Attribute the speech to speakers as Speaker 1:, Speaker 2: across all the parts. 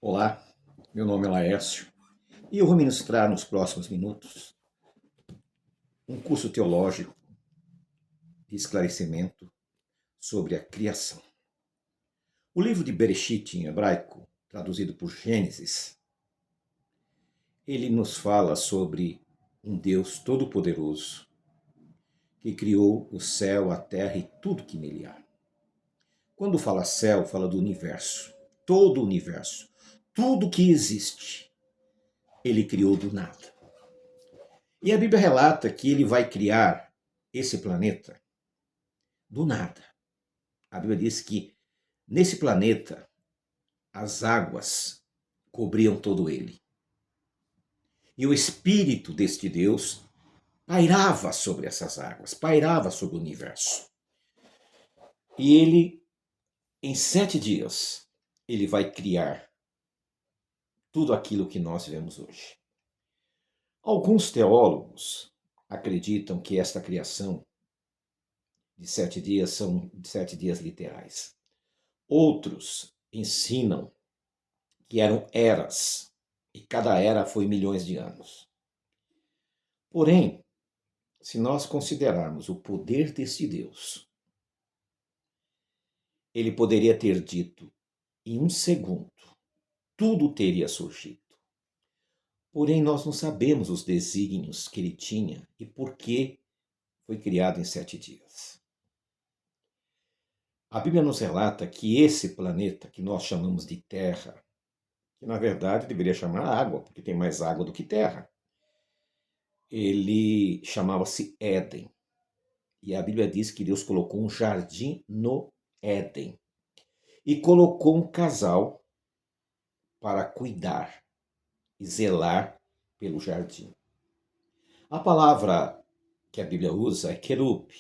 Speaker 1: Olá, meu nome é Laércio e eu vou ministrar nos próximos minutos um curso teológico de esclarecimento sobre a criação. O livro de Bereshit, em hebraico, traduzido por Gênesis, ele nos fala sobre um Deus todo-poderoso que criou o céu, a terra e tudo que nele há. Quando fala céu, fala do universo, todo o universo, tudo que existe, ele criou do nada. E a Bíblia relata que ele vai criar esse planeta do nada. A Bíblia diz que nesse planeta as águas cobriam todo ele. E o espírito deste Deus pairava sobre essas águas, pairava sobre o universo. E ele, em 7 dias, ele vai criar tudo aquilo que nós vemos hoje. Alguns teólogos acreditam que esta criação de 7 dias são 7 dias literais. Outros ensinam que eram eras, e cada era foi milhões de anos. Porém, se nós considerarmos o poder desse Deus, ele poderia ter dito, em um segundo, tudo teria surgido. Porém, nós não sabemos os desígnios que ele tinha e por que foi criado em 7 dias. A Bíblia nos relata que esse planeta, que nós chamamos de Terra, que na verdade deveria chamar água, porque tem mais água do que terra, ele chamava-se Éden. E a Bíblia diz que Deus colocou um jardim no Éden. E colocou um casal para cuidar e zelar pelo jardim. A palavra que a Bíblia usa é querub,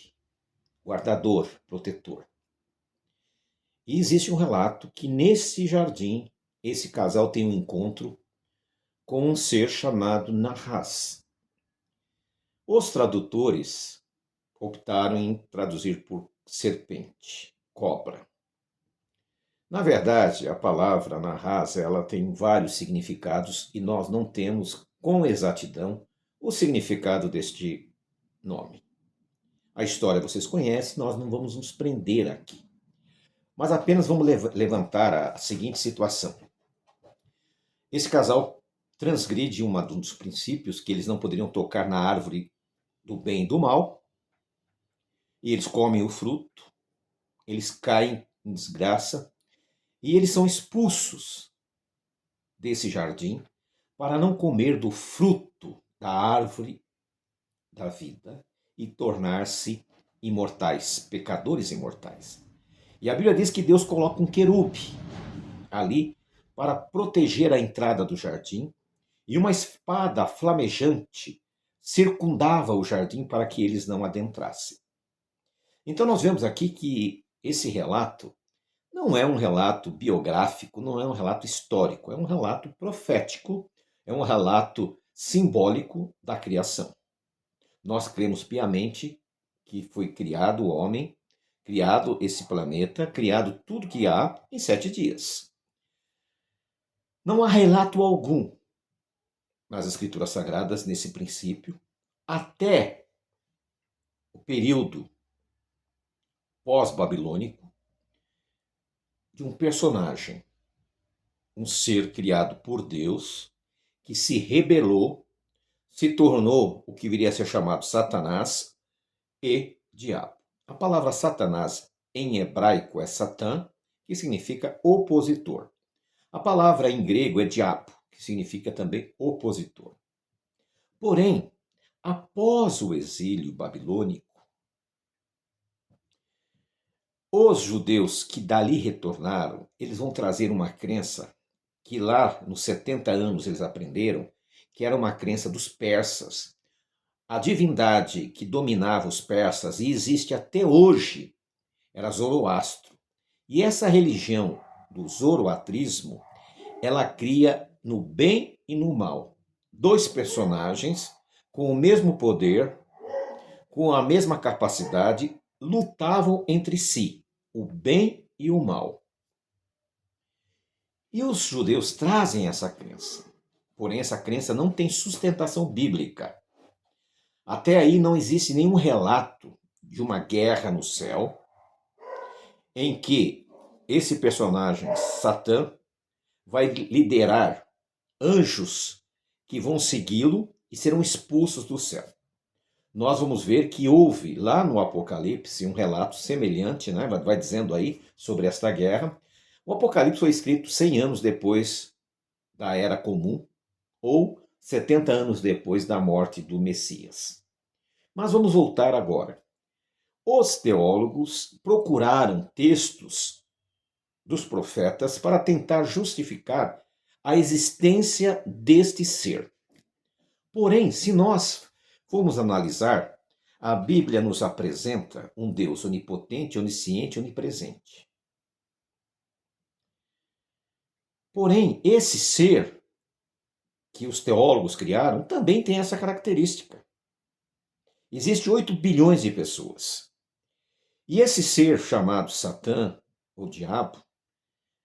Speaker 1: guardador, protetor. E existe um relato que nesse jardim, esse casal tem um encontro com um ser chamado Nahas. Os tradutores optaram em traduzir por serpente, cobra. Na verdade, a palavra Nahas, ela tem vários significados e nós não temos com exatidão o significado deste nome. A história vocês conhecem, nós não vamos nos prender aqui. Mas apenas vamos levantar a seguinte situação. Esse casal transgride um dos princípios que eles não poderiam tocar na árvore do bem e do mal, e eles comem o fruto, eles caem em desgraça, e eles são expulsos desse jardim para não comer do fruto da árvore da vida e tornar-se imortais, pecadores imortais. E a Bíblia diz que Deus coloca um querube ali para proteger a entrada do jardim e uma espada flamejante circundava o jardim para que eles não adentrassem. Então nós vemos aqui que esse relato não é um relato biográfico, não é um relato histórico, é um relato profético, é um relato simbólico da criação. Nós cremos piamente que foi criado o homem, criado esse planeta, criado tudo que há em 7 dias. Não há relato algum nas Escrituras Sagradas nesse princípio, até o período pós-babilônico, de um personagem, um ser criado por Deus, que se rebelou, se tornou o que viria a ser chamado Satanás e diabo. A palavra Satanás em hebraico é Satã, que significa opositor. A palavra em grego é diabo, que significa também opositor. Porém, após o exílio babilônico, os judeus que dali retornaram, eles vão trazer uma crença que lá nos 70 anos eles aprenderam, que era uma crença dos persas. A divindade que dominava os persas e existe até hoje era Zoroastro. E essa religião do zoroatrismo, ela cria no bem e no mal 2 personagens com o mesmo poder, com a mesma capacidade, lutavam entre si, o bem e o mal. E os judeus trazem essa crença. Porém, essa crença não tem sustentação bíblica. Até aí não existe nenhum relato de uma guerra no céu em que esse personagem, Satã, vai liderar anjos que vão segui-lo e serão expulsos do céu. Nós vamos ver que houve lá no Apocalipse um relato semelhante, né? Vai dizendo aí sobre esta guerra. O Apocalipse foi escrito 100 anos depois da Era Comum, ou 70 anos depois da morte do Messias. Mas vamos voltar agora. Os teólogos procuraram textos dos profetas para tentar justificar a existência deste ser. Porém, se nós formos analisar, a Bíblia nos apresenta um Deus onipotente, onisciente, onipresente. Porém, esse ser que os teólogos criaram também tem essa característica. Existem 8 bilhões de pessoas. E esse ser chamado Satã, ou diabo,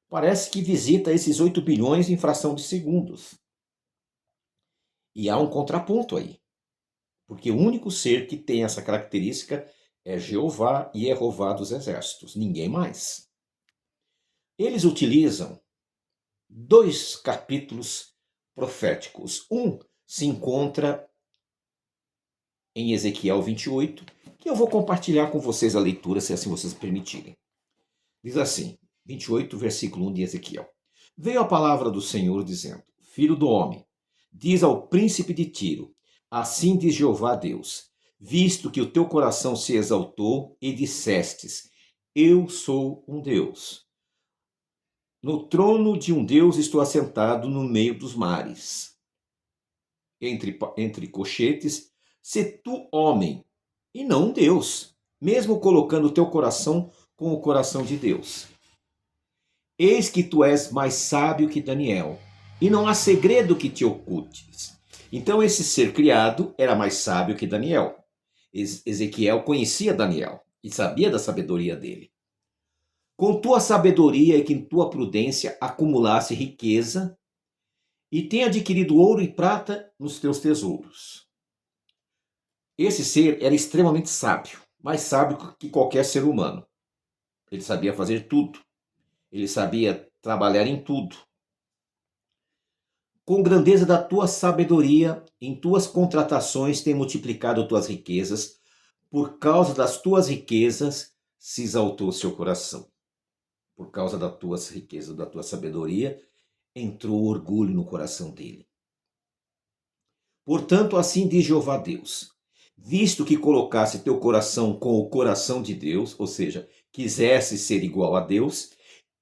Speaker 1: parece que visita esses 8 bilhões em fração de segundos. E há um contraponto aí. Porque o único ser que tem essa característica é Jeová e Jeová dos exércitos, ninguém mais. Eles utilizam 2 capítulos proféticos. Um se encontra em Ezequiel 28, que eu vou compartilhar com vocês a leitura, se assim vocês permitirem. Diz assim, 28, versículo 1 de Ezequiel. Veio a palavra do Senhor dizendo, Filho do homem, diz ao príncipe de Tiro, assim diz Jeová Deus, visto que o teu coração se exaltou e dissestes, eu sou um Deus. No trono de um Deus estou assentado no meio dos mares. Entre cochetes, se tu homem, e não um Deus, mesmo colocando o teu coração com o coração de Deus. Eis que tu és mais sábio que Daniel, e não há segredo que te ocultes. Então esse ser criado era mais sábio que Daniel. Ezequiel conhecia Daniel e sabia da sabedoria dele. Com tua sabedoria e com tua prudência acumulasse riqueza e tem adquirido ouro e prata nos teus tesouros. Esse ser era extremamente sábio, mais sábio que qualquer ser humano. Ele sabia fazer tudo. Ele sabia trabalhar em tudo. Com grandeza da tua sabedoria, em tuas contratações tem multiplicado tuas riquezas. Por causa das tuas riquezas se exaltou seu coração. Por causa das tuas riquezas, da tua sabedoria, entrou orgulho no coração dele. Portanto, assim diz Jeová Deus, visto que colocasse teu coração com o coração de Deus, ou seja, quisesse ser igual a Deus,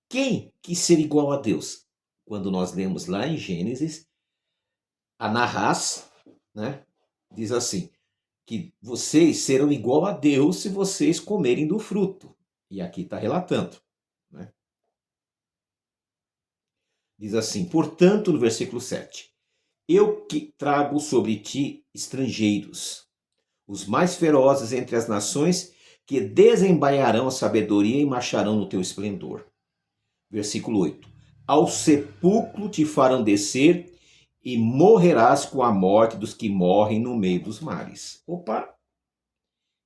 Speaker 1: quem quis ser igual a Deus? Quando nós lemos lá em Gênesis, a Narrás, né, diz assim, que vocês serão igual a Deus se vocês comerem do fruto. E aqui está relatando. Né? Diz assim, portanto, no versículo 7, eu que trago sobre ti estrangeiros, os mais ferozes entre as nações, que desembainharão a sabedoria e marcharão no teu esplendor. Versículo 8, ao sepulcro te farão descer e morrerás com a morte dos que morrem no meio dos mares. Opa!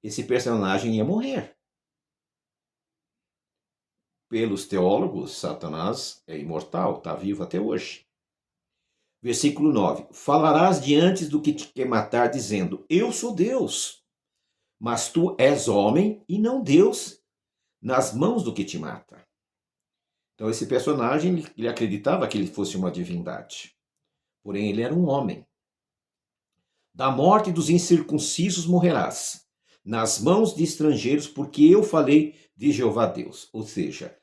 Speaker 1: Esse personagem ia morrer. Pelos teólogos, Satanás é imortal, está vivo até hoje. Versículo 9. Falarás diante do que te quer matar, dizendo, eu sou Deus. Mas tu és homem e não Deus, nas mãos do que te mata. Então esse personagem, ele acreditava que ele fosse uma divindade. Porém, ele era um homem. Da morte dos incircuncisos morrerás, nas mãos de estrangeiros, porque eu falei de Jeová Deus. Ou seja,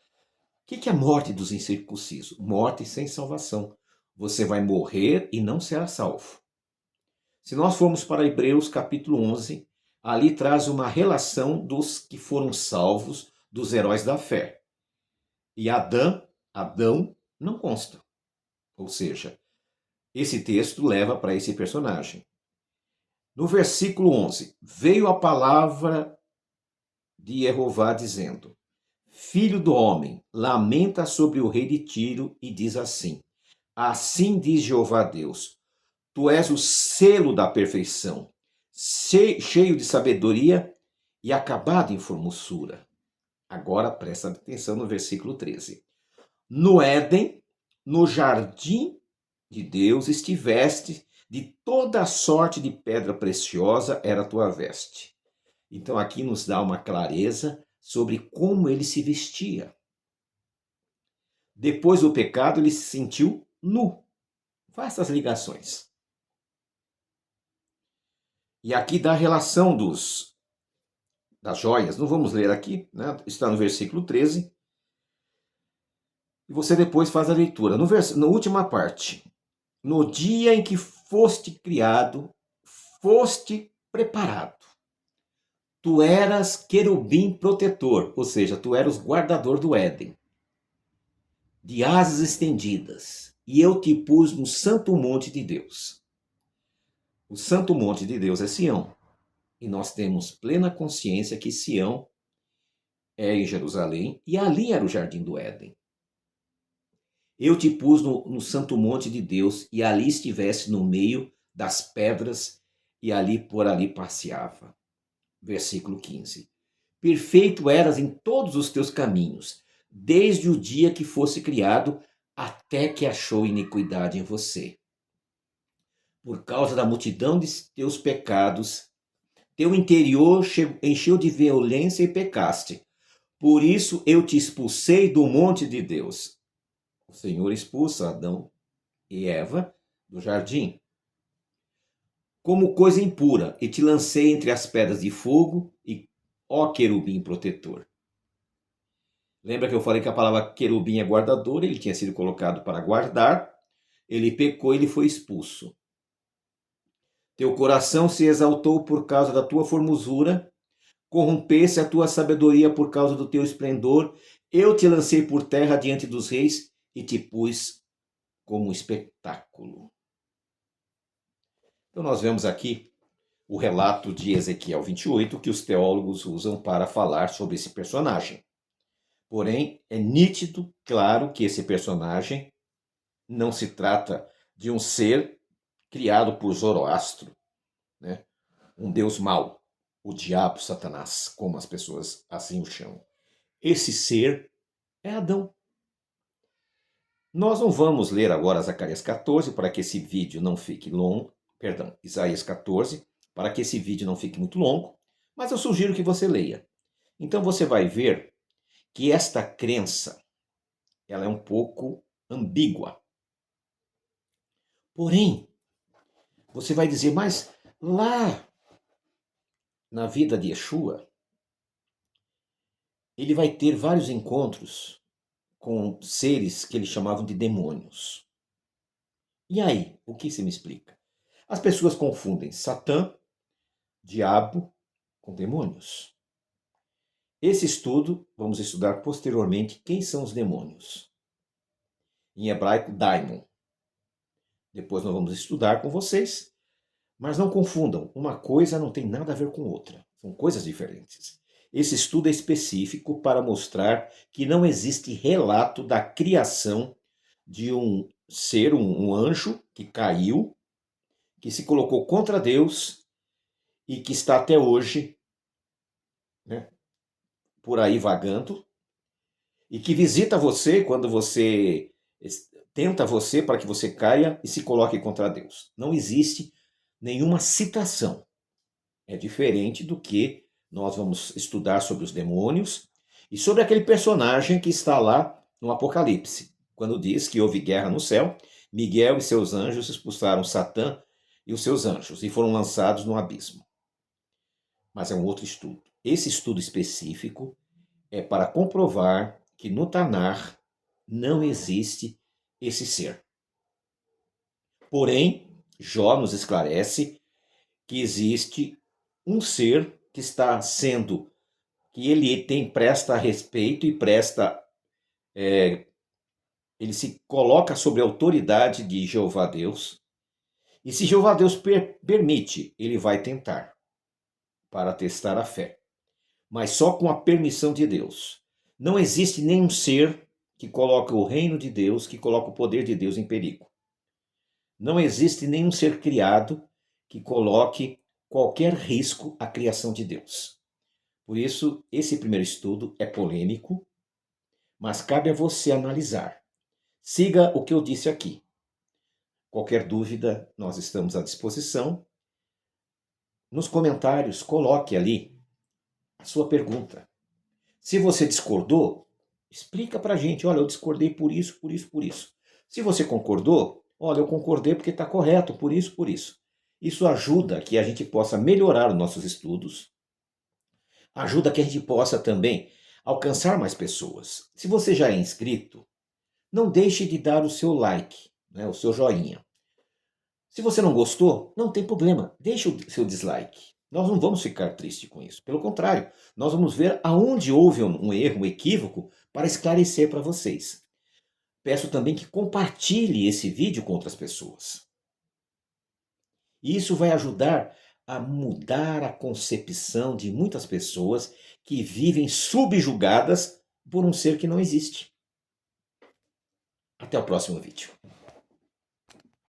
Speaker 1: o que é a morte dos incircuncisos? Morte sem salvação. Você vai morrer e não será salvo. Se nós formos para Hebreus capítulo 11, ali traz uma relação dos que foram salvos, dos heróis da fé. E Adão não consta. Ou seja, esse texto leva para esse personagem. No versículo 11, veio a palavra de Jeová dizendo, filho do homem, lamenta sobre o rei de Tiro e diz assim: assim diz Jeová Deus, tu és o selo da perfeição, cheio de sabedoria e acabado em formosura. Agora presta atenção no versículo 13. No Éden, no jardim de Deus, estiveste, de toda sorte de pedra preciosa era a tua veste. Então aqui nos dá uma clareza sobre como ele se vestia. Depois do pecado, ele se sentiu nu. Faça as ligações. E aqui dá a relação das joias. Não vamos ler aqui, né? Está no versículo 13. E você depois faz a leitura. Na última parte. No dia em que foste criado, foste preparado. Tu eras querubim protetor, ou seja, tu eras guardador do Éden, de asas estendidas, e eu te pus no santo monte de Deus. O santo monte de Deus é Sião, e nós temos plena consciência que Sião é em Jerusalém, e ali era o jardim do Éden. Eu te pus no santo monte de Deus, e ali estivesse no meio das pedras, e ali por ali passeava. Versículo 15. Perfeito eras em todos os teus caminhos, desde o dia que fosse criado, até que achou iniquidade em você. Por causa da multidão de teus pecados, teu interior encheu de violência e pecaste. Por isso eu te expulsei do monte de Deus. O Senhor expulsa Adão e Eva do jardim como coisa impura, e te lancei entre as pedras de fogo, e ó querubim protetor. Lembra que eu falei que a palavra querubim é guardador, ele tinha sido colocado para guardar, ele pecou, ele foi expulso. Teu coração se exaltou por causa da tua formosura, corrompesse a tua sabedoria por causa do teu esplendor, eu te lancei por terra diante dos reis e te pus como espetáculo. Então nós vemos aqui o relato de Ezequiel 28 que os teólogos usam para falar sobre esse personagem. Porém, é nítido, claro, que esse personagem não se trata de um ser criado por Zoroastro, né? Um deus mau, o diabo, Satanás, como as pessoas assim o chamam. Esse ser é Adão. Nós não vamos ler agora Zacarias 14 para que esse vídeo não fique longo, perdão, Isaías 14, para que esse vídeo não fique muito longo, mas eu sugiro que você leia. Então você vai ver que esta crença, ela é um pouco ambígua. Porém, você vai dizer, mas lá na vida de Yeshua, ele vai ter vários encontros com seres que ele chamavam de demônios. E aí, o que você me explica? As pessoas confundem Satã, diabo, com demônios. Esse estudo, vamos estudar posteriormente quem são os demônios. Em hebraico, daimon. Depois nós vamos estudar com vocês, mas não confundam, uma coisa não tem nada a ver com outra, são coisas diferentes. Esse estudo é específico para mostrar que não existe relato da criação de um ser, um anjo que caiu, que se colocou contra Deus e que está até hoje, né, por aí vagando, e que visita você quando você tenta você para que você caia e se coloque contra Deus. Não existe nenhuma citação. É diferente do que nós vamos estudar sobre os demônios e sobre aquele personagem que está lá no Apocalipse, quando diz que houve guerra no céu, Miguel e seus anjos expulsaram Satã e os seus anjos e foram lançados no abismo. Mas é um outro estudo. Esse estudo específico é para comprovar que no Tanar não existe esse ser. Porém, Jó nos esclarece que existe um ser que está sendo, que ele presta respeito e ele se coloca sob a autoridade de Jeová Deus. E se Jeová Deus permite, ele vai tentar para testar a fé. Mas só com a permissão de Deus. Não existe nenhum ser que coloque o reino de Deus, que coloque o poder de Deus em perigo. Não existe nenhum ser criado que coloque qualquer risco à criação de Deus. Por isso, esse primeiro estudo é polêmico, mas cabe a você analisar. Siga o que eu disse aqui. Qualquer dúvida, nós estamos à disposição. Nos comentários, coloque ali a sua pergunta. Se você discordou, explica para a gente. Olha, eu discordei por isso, por isso, por isso. Se você concordou, olha, eu concordei porque está correto, por isso, por isso. Isso ajuda que a gente possa melhorar os nossos estudos, ajuda que a gente possa também alcançar mais pessoas. Se você já é inscrito, não deixe de dar o seu like, né, o seu joinha. Se você não gostou, não tem problema, deixe o seu dislike. Nós não vamos ficar tristes com isso. Pelo contrário, nós vamos ver aonde houve um erro, um equívoco, para esclarecer para vocês. Peço também que compartilhe esse vídeo com outras pessoas. Isso vai ajudar a mudar a concepção de muitas pessoas que vivem subjugadas por um ser que não existe. Até o próximo vídeo.